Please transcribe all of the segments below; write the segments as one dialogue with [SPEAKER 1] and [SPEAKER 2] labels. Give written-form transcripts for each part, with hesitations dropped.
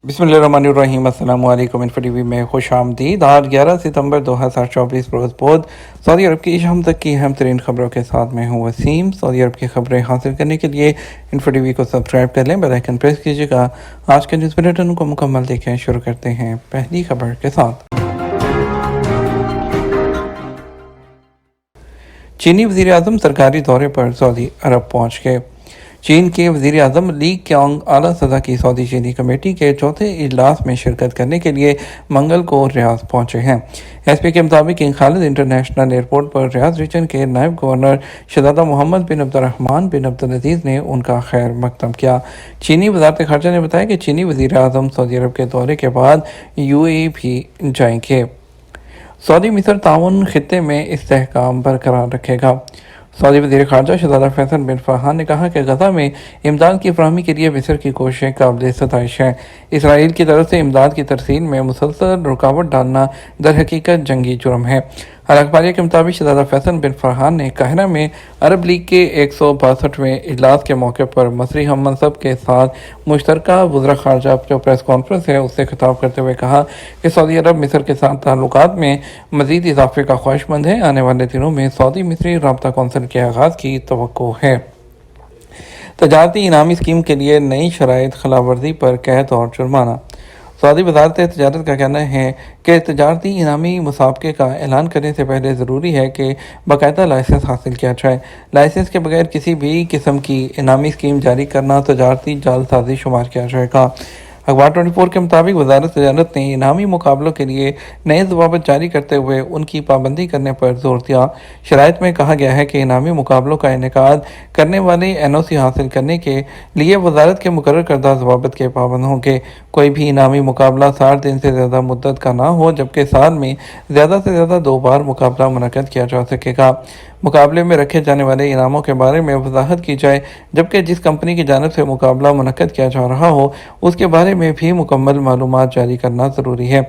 [SPEAKER 1] बिस्मिल्लाहिर्रहमानिर्रहीम। अस्सलाम वालेकुम। इन्फो टीवी में खुश आमदीद। आज 11 सितंबर 2024 रोज़ बहुत सऊदी अरब की शाम तक की अहम तरीन खबरों के साथ मैं हूँ वसीम। सऊदी अरब की खबरें हासिल करने के लिए इन्फो टीवी को सब्सक्राइब कर लें, बेल आइकन प्रेस कीजिएगा। आज के न्यूज़ बुलेटिन को मुकम्मल देखें। शुरू करते हैं पहली खबर के साथ। चीनी वज़ीर आज़म सरकारी दौरे पर सऊदी अरब पहुँच गए। चीन के वज़ीर आज़म ली क्यांग आला सज़ा की सऊदी चीनी कमेटी के चौथे इजलास में शिरकत करने के लिए मंगल को रियाद पहुंचे हैं। एसपी के मुताबिक किंग खालिद इंटरनेशनल एयरपोर्ट पर रियाद रीजन के नायब गवर्नर शहजादा मोहम्मद बिन अब्दुर्रहमान बिन अब्दुल अजीज़ ने उनका खैर मकदम किया। चीनी वज़ारत ख़ारजा ने बताया कि चीनी वज़ीर आज़म सऊदी अरब के दौरे के बाद यूएई भी जाएंगे। सऊदी मिस्र ताउन खित्ते में इस्तेहकाम बरकरार रखेगा। सऊदी वज़ीर ख़ारजा शहजादा फैसल बिन फरहान ने कहा कि गज़ा में इमदाद की फराहमी के लिए मिस्र की कोशिशें काबिल सताइश हैं। इसराइल की तरफ से इमदाद की तरसील में मुसलसल रुकावट डालना दर हकीकत जंगी जुर्म है। अल अखबारिया के मुताबिक शहजादा फैसल बिन फरहान ने काहिरा में अरब लीग के 162वें इजलास के मौके पर मसरी हम मनसब के साथ मुश्तरका वज़रा ख़ारजा जो प्रेस कॉन्फ्रेंस है उससे खिताब करते हुए कहा कि सऊदी अरब मिस्र के साथ ताल्लुकात में मज़ीद इजाफे का ख्वाहिशमंद है। आने वाले दिनों में सऊदी मिस्री राब्ता कौंसिल के आगाज़ की तवक्को है। तजारती इनामी स्कीम के लिए नई शराइत खिलाफवर्जी पर कैद और जुर्माना। सऊदी वज़ारत तजारत का कहना है कि तजारती इनामी मुसाबके का ऐलान करने से पहले ज़रूरी है कि बाकायदा लाइसेंस हासिल किया जाए। लाइसेंस के बगैर किसी भी किस्म की इनामी स्कीम जारी करना तजारती जालसाजी शुमार किया जाएगा। अखबार 24 के मुताबिक वज़ारत तजारत ने इनामी मुकाबलों के लिए नए ज़वाबित जारी करते हुए उनकी पाबंदी करने पर जोर दिया। शराइत में कहा गया है कि इनामी मुकाबलों का इनेकाद करने वाले एनओसी हासिल करने के लिए वज़ारत के मुकर्रर करदा ज़वाबित के पाबंद होंगे। कोई भी इनामी मुकाबला 60 दिन से ज़्यादा मुद्दत का ना हो, जबकि साल में ज़्यादा से ज़्यादा 2 बार मुकाबला मुनक़्क़द किया जा सकेगा। मुकाबले में रखे जाने वाले इनामों के बारे में वजाहत की जाए, जबकि जिस कंपनी की जानिब से मुकाबला मुनक़्क़द किया जा रहा हो उसके बारे में भी मुकम्मल मालूमात जारी करना ज़रूरी है।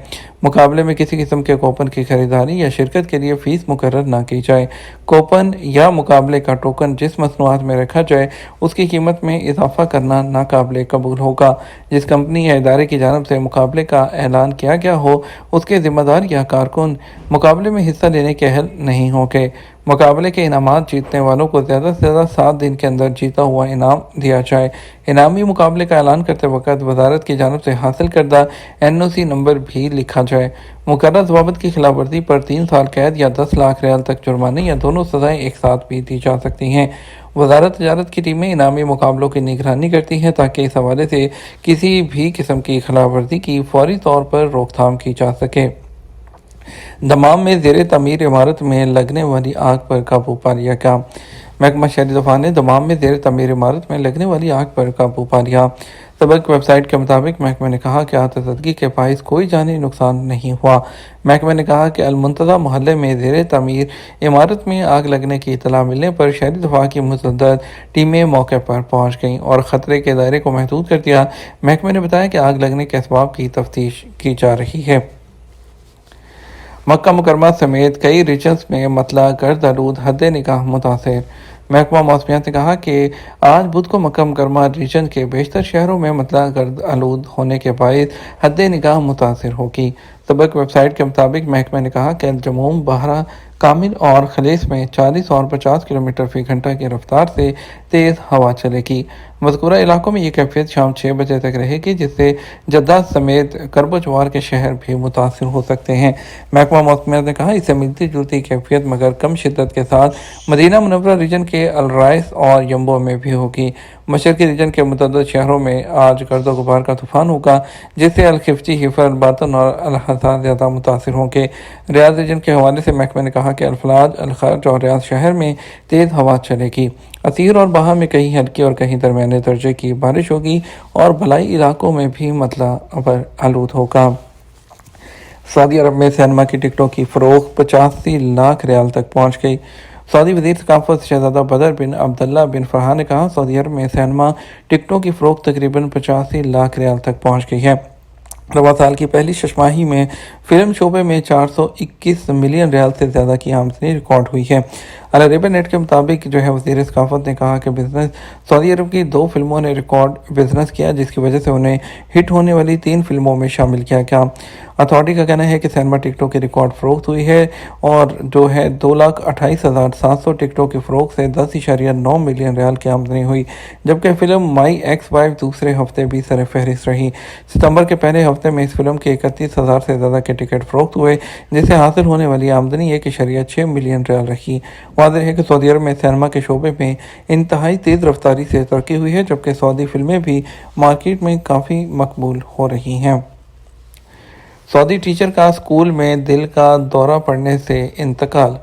[SPEAKER 1] मुकाबले में किसी किस्म के कूपन की खरीदारी या शिरकत के लिए फ़ीस मुकर्रर ना की जाए। कूपन या मुकाबले का टोकन जिस मसनूआत में रखा जाए उसकी कीमत में इजाफा करना नाकाबिल कबूल होगा। जिस कंपनी या इदारे की जानिब से मुकाबले का ऐलान किया गया हो उसके ज़िम्मेदार या कारकुन मुकाबले में हिस्सा लेने के अहल नहीं होंगे। मुकाबले के इनामात जीतने वालों को ज़्यादा से ज़्यादा 7 दिन के अंदर जीता हुआ इनाम दिया जाए। इनामी मुकाबले का ऐलान करते वक्त वज़ारत की जानिब से हासिल करदा एनओसी नंबर भी लिखा जाए। मुकर्रर ज़वाबित की खिलाफवर्जी पर 3 साल कैद या 10 लाख रियाल तक जुर्माने या दोनों सज़ाएँ एक साथ भी दी जा सकती हैं। वज़ारत तजारत की टीमें इनामी मुकाबलों की निगरानी करती हैं ताकि इस हवाले से किसी भी किस्म की खिलाफवर्जी की फौरी तौर पर रोकथाम की जा सके। दमाम में ज़ेर तमीर इमारत में लगने वाली आग पर काबू पा लिया गया। महकमा शहरी दफा ने दमाम में ज़ेर तमीर इमारत में लगने वाली आग पर काबू पा लिया। सबक वेबसाइट के मुताबिक महकमे ने कहा कि आतशदगी के बाइस कोई जानी नुकसान नहीं हुआ। महकमे ने कहा कि अलमुंतज़ा मोहल्ले में ज़ेर तमीर इमारत में आग लगने की इतला मिलने पर शहरी दफा की मुतअद्दिद टीमें मौके पर पहुँच गईं और ख़तरे के दायरे को महदूद कर दिया। महकमे ने बताया कि आग लगने के असबाब की तफ्तीश की जा रही है। मक्का मुकरमा समेत कई रीजन्स में मतला गर्द आलूद हद निगाह मुतासिर। महकमा मौसमियात ने कहा कि आज बुध को मक्का मुकरमा रीजन के बेशतर शहरों में मतला गर्द आलूद होने के बायस हद निगाह मुतासिर होगी। सबक वेबसाइट के मुताबिक महकमे ने कहा कि जमूम, बहरा, कामिल और खलीस में 40 और 50 किलोमीटर फी घंटा की रफ्तार से तेज़ हवा चलेगी। मज़कूरा इलाकों में ये कैफियत शाम 6 बजे तक रहेगी, जिससे जद्दा समेत करबोजवार के शहर भी मुतासिर हो सकते हैं। महकमा मौसमियात ने कहा इससे मिलती जुलती कैफियत मगर कम शिद्दत के साथ मदीना मुनव्वरा रीजन के अलराइस और यम्बो में भी होगी। मशरक़ी रीजन के मुतअद्दिद शहरों में आज गर्द गुबार का तूफ़ान होगा, जिससे अलखिफ़्जी, हिफर, अलबातन और अलहज़ा ज़्यादा मुतासिर होंगे। रियाद रीजन के हवाले से महकमे ने कहा कि अलफलाज, अलखर्ज और रियाद शहर में तेज़ हवा चलेगी। असीर और बहा में कहीं हल्की और कहीं दरमियाने दर्जे की बारिश होगी और भलाई इलाकों में भी मतला अबर आलूद होगा। सऊदी अरब में सिनेमा की टिकटों की फ़रोख्त 85 लाख रियाल तक पहुँच गई। सऊदी वज़ीर सकाफ़त शहजादा बदर बिन अब्दुल्ला बिन फरहान ने कहा सऊदी अरब में सिनेमा टिकटों की फ़रोख्त तकरीबन 85 लाख रियाल तक पहुँच गई है। रवा साल की पहली छमाही में फिल्म शोबे में 421 मिलियन रियाल से ज़्यादा की आमदनी रिकॉर्ड हुई है। अल अरेबिया नेट के मुताबिक जो है वज़ीर सकाफ़त ने कहा कि सऊदी अरब की 2 फिल्मों ने रिकॉर्ड बिजनेस किया, जिसकी वजह से उन्हें हिट होने वाली 3 फिल्मों में शामिल किया गया। अथॉरिटी का कहना है कि सिनेमा टिकटों की रिकॉर्ड फ़रोख्त हुई है और जो है 2,28,700 टिकटों की फ़रोख्त से 10.9 मिलियन रियाल की आमदनी हुई, जबकि फ़िल्म माई एक्स वाइफ दूसरे हफ्ते भी सर फहरिस्त रही। सितंबर के पहले हफ्ते में इस फिल्म के 31,000 से ज़्यादा के टिकट फ़रोख्त हुए, जिससे हासिल होने वाली आमदनी 1.6 मिलियन रियाल रही। वाज़ेह है कि सऊदी अरब में सिनेमा के शोबे में इंतहाई तेज़ रफ्तारी से तरक्की हुई है, जबकि सऊदी फिल्में भी मार्केट में काफ़ी मकबूल हो रही हैं। सऊदी टीचर का स्कूल में दिल का दौरा पड़ने से इंतकाल।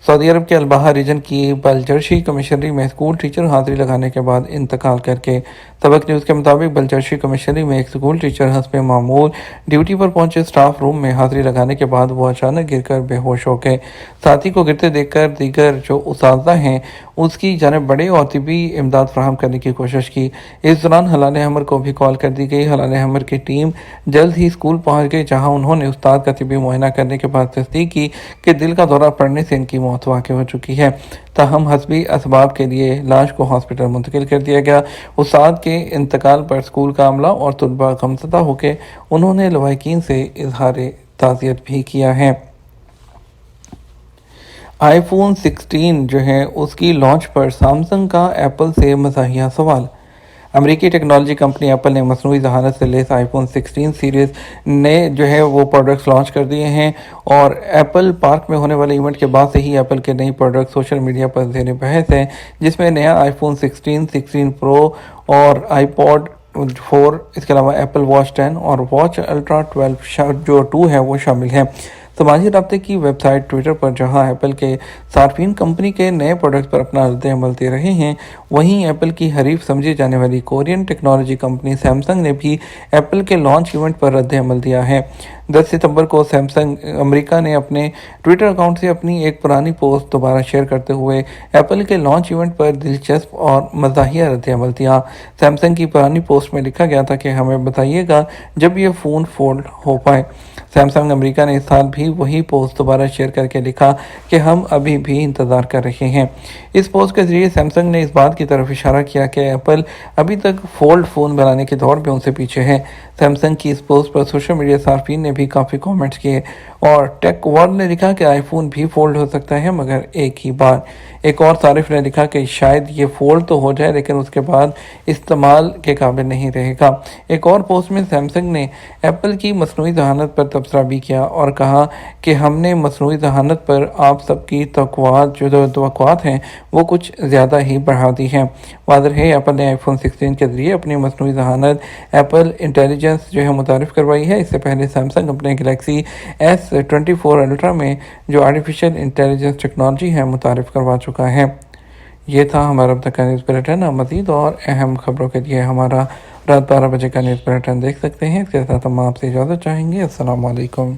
[SPEAKER 1] सऊदी अरब के अलबाहा रीजन की बलजर्शी कमिश्नरी में स्कूल टीचर हाजिरी लगाने के बाद इंतकाल करके। सबक न्यूज़ के मुताबिक बलजर्शी कमिश्नरी में एक स्कूल टीचर हस्ब मामूल ड्यूटी पर पहुंचे स्टाफ रूम में हाजिरी लगाने के बाद वो अचानक गिरकर बेहोश हो गए। साथी को गिरते देखकर दीगर जो उसातिज़ा हैं उसकी जानिब बढ़े और तिबी इमदाद फराहम करने की कोशिश की। इस दौरान हलाल हमर को भी कॉल कर दी गई। हलाल हमर की टीम जल्द ही स्कूल पहुंच गई, जहां उन्होंने उस्ताद का तिबी मुआयना करने के बाद तस्दीक की कि दिल का दौरा पड़ने से इनकी मौत वाक़ई हो चुकी है। ताहम हस्बी असबाब के लिए लाश को हॉस्पिटल मुंतकिल कर दिया गया। उस्ताद के इंतकाल पर स्कूल का अमला और तुलबा गमज़दा होकर उन्होंने लवाहिकीन से इजहार ताज़ियत भी किया है। आईफोन 16 जो है उसकी लॉन्च पर सैमसंग का एप्पल से मज़ाहिया सवाल। अमेरिकी टेक्नोलॉजी कंपनी एप्पल ने मसनूई जहानत से लेस आईफोन 16 सीरीज़ ने जो है वो प्रोडक्ट्स लॉन्च कर दिए हैं और एप्पल पार्क में होने वाले इवेंट के बाद से ही एप्पल के नई प्रोडक्ट सोशल मीडिया पर ज़ेर बहस है, जिसमें नया आईफोन 16, 16 प्रो और आईपॉड 4, इसके अलावा एप्पल वॉच 10 और वॉच अल्ट्रा 12 जो 2 है वो शामिल है। समाजी राब्ते की वेबसाइट ट्विटर पर जहां एप्पल के सार्फिन कंपनी के नए प्रोडक्ट पर अपना रद्द-ए-अमल दे रहे हैं, वहीं एप्पल की हरीफ समझी जाने वाली कोरियन टेक्नोलॉजी कंपनी सैमसंग ने भी एप्पल के लॉन्च इवेंट पर रद्द-ए-अमल दिया है। 10 सितंबर को सैमसंग अमेरिका ने अपने ट्विटर अकाउंट से अपनी एक पुरानी पोस्ट दोबारा शेयर करते हुए एप्पल के लॉन्च इवेंट पर दिलचस्प और मज़ाहिया रद्द-ए-अमल दिया। सैमसंग की पुरानी पोस्ट में लिखा गया था कि हमें बताइएगा जब ये फ़ोन फोल्ड हो पाए। सैमसंग अमेरिका ने इस साल भी वही पोस्ट दोबारा शेयर करके लिखा कि हम अभी भी इंतज़ार कर रहे हैं। इस पोस्ट के ज़रिए सैमसंग ने इस बात की तरफ इशारा किया कि एप्पल अभी तक फोल्ड फ़ोन बनाने के दौर में उनसे पीछे है। सैमसंग की इस पोस्ट पर सोशल मीडिया सार्फिन ने भी काफ़ी कमेंट्स किए और टेक वर्ल्ड ने लिखा कि आईफोन भी फोल्ड हो सकता है, मगर एक ही बार। एक और सारिफ ने लिखा कि शायद ये फोल्ड तो हो जाए लेकिन उसके बाद इस्तेमाल के काबिल नहीं रहेगा। एक और पोस्ट में सैमसंग ने एप्पल की मसनूई जहानत पर तबसरा भी किया और कहा कि हमने मसनूई जहानत पर आप सबकी तवक्कुआत हैं वो कुछ ज़्यादा ही बढ़ा दी हैं। वाज़ेह है एप्पल ने आईफोन 16 के ज़रिए अपनी मसनूई जहानत एप्पल इंटेलिजेंस जो है मुतारिफ़ करवाई है। इससे पहले सैमसंग अपने गैलेक्सी S24 अल्ट्रा में जो आर्टिफिशियल इंटेलिजेंस टेक्नोलॉजी है मुतारिफ़ करवा चुका है। ये था हमारा अब तक का न्यूज़ बुलेटिन। मज़ीद और अहम खबरों के लिए हमारा रात 12 बजे का न्यूज़ बुलेटिन देख सकते हैं। इसके साथ हम आपसे इजाज़त चाहेंगे। अस्सलाम वालेकुम।